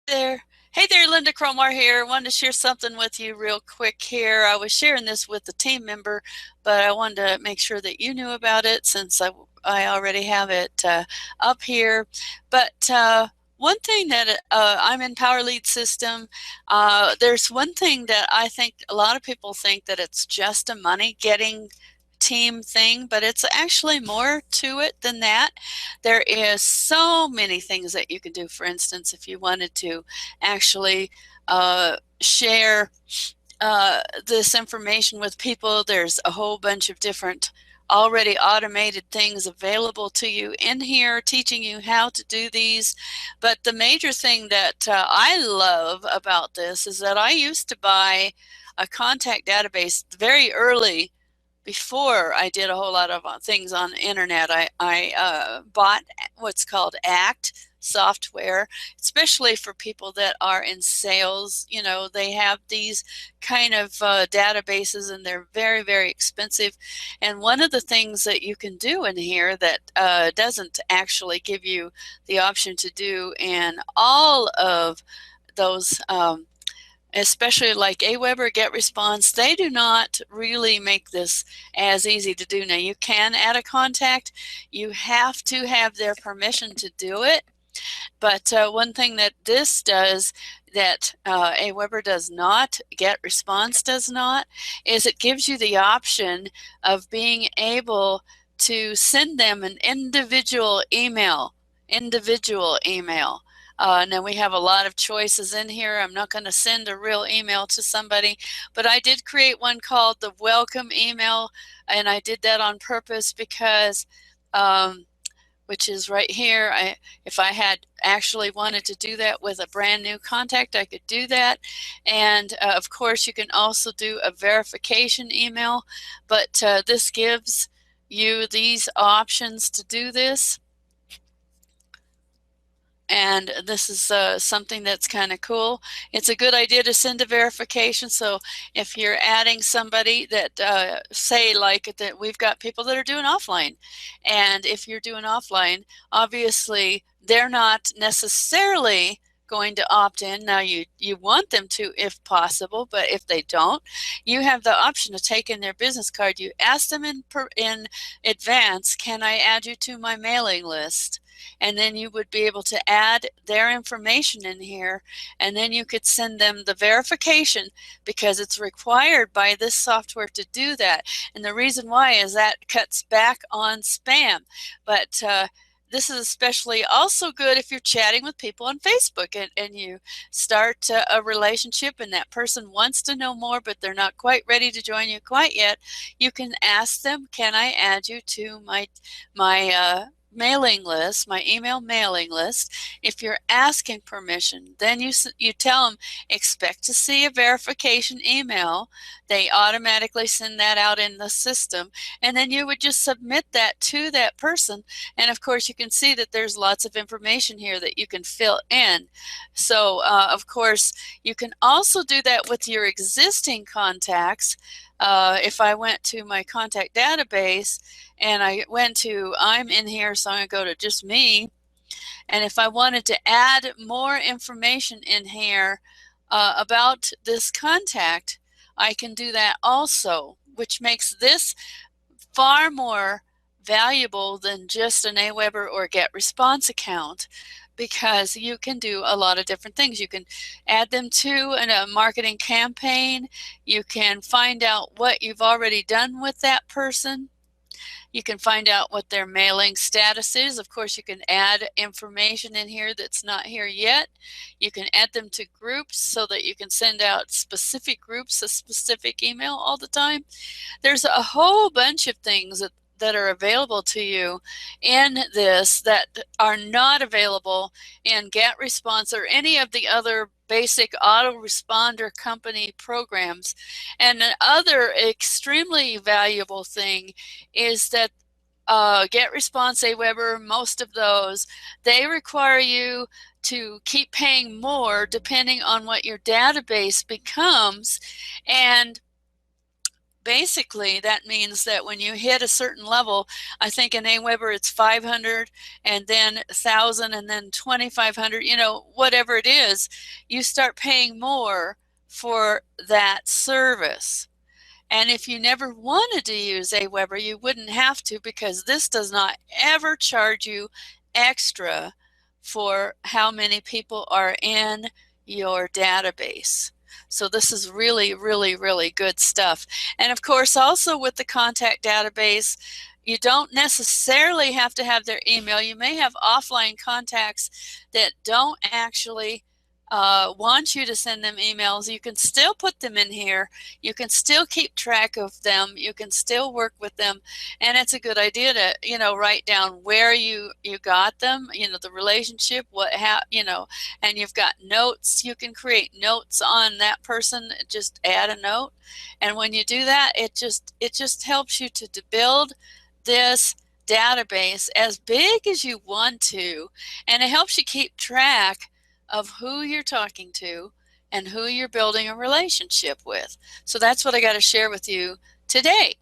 there. Hey there, Linda Cromar here. Wanted to share something with you real quick here. I was sharing this with a team member, but I wanted to make sure that you knew about it since I already have it up here. But one thing that I'm in Power Lead System. There's one thing that I think a lot of people think that it's just a money getting team thing, but it's actually more to it than that. There is so many things that you can do. For instance, if you wanted to actually share this information with people, there's a whole bunch of different already automated things available to you in here teaching you how to do these. But the major thing that I love about this is that I used to buy a contact database very early before I did a whole lot of things on the internet. I bought what's called ACT software, especially for people that are in sales. You know, they have these kind of databases and they're very, very expensive. And one of the things that you can do in here that doesn't actually give you the option to do in all of those especially like Aweber, GetResponse, they do not really make this as easy to do. Now, you can add a contact. You have to have their permission to do it. But one thing that this does that Aweber does not, GetResponse does not, is it gives you the option of being able to send them an individual email. Now we have a lot of choices in here. I'm not going to send a real email to somebody, but I did create one called the welcome email, and I did that on purpose because which is right here. If I had actually wanted to do that with a brand new contact, I could do that. And of course, you can also do a verification email, but this gives you these options to do this. And this is something that's kind of cool. It's a good idea to send a verification. So if you're adding somebody that say like that, we've got people that are doing offline, and if you're doing offline, obviously they're not necessarily going to opt in. Now you want them to if possible, but if they don't, you have the option to take in their business card. You ask them in advance, can I add you to my mailing list? And then you would be able to add their information in here, and then you could send them the verification because it's required by this software to do that. And the reason why is that cuts back on spam. But this is especially also good if you're chatting with people on Facebook and you start a relationship and that person wants to know more, but they're not quite ready to join you quite yet. You can ask them, can I add you to my mailing list, my email mailing list. If you're asking permission, then you tell them, expect to see a verification email. They automatically send that out in the system, and then you would just submit that to that person. And of course, you can see that there's lots of information here that you can fill in. So of course, you can also do that with your existing contacts. If I went to my contact database and I went to, I'm in here, so I'm going to go to just me. And if I wanted to add more information in here about this contact, I can do that also, which makes this far more valuable than just an Aweber or GetResponse account, because you can do a lot of different things. You can add them to a marketing campaign. You can find out what you've already done with that person. You can find out what their mailing status is. Of course, you can add information in here that's not here yet. You can add them to groups so that you can send out specific groups a specific email all the time. There's a whole bunch of things that are available to you in this that are not available in GetResponse or any of the other basic autoresponder company programs. And another extremely valuable thing is that GetResponse, Aweber, most of those, they require you to keep paying more depending on what your database becomes. And basically that means that when you hit a certain level, I think in Aweber it's 500 and then 1,000 and then 2,500, you know, whatever it is, you start paying more for that service. And if you never wanted to use Aweber, you wouldn't have to, because this does not ever charge you extra for how many people are in your database. So this is really, really, really good stuff. And of course, also with the contact database, you don't necessarily have to have their email. You may have offline contacts that don't actually want you to send them emails. You can still put them in here. You can still keep track of them. You can still work with them. And it's a good idea to, you know, write down where you got them, you know, the relationship, you know, and you've got notes. You can create notes on that person, just add a note. And when you do that, it just helps you to build this database as big as you want to, and it helps you keep track of who you're talking to and who you're building a relationship with. So that's what I got to share with you today.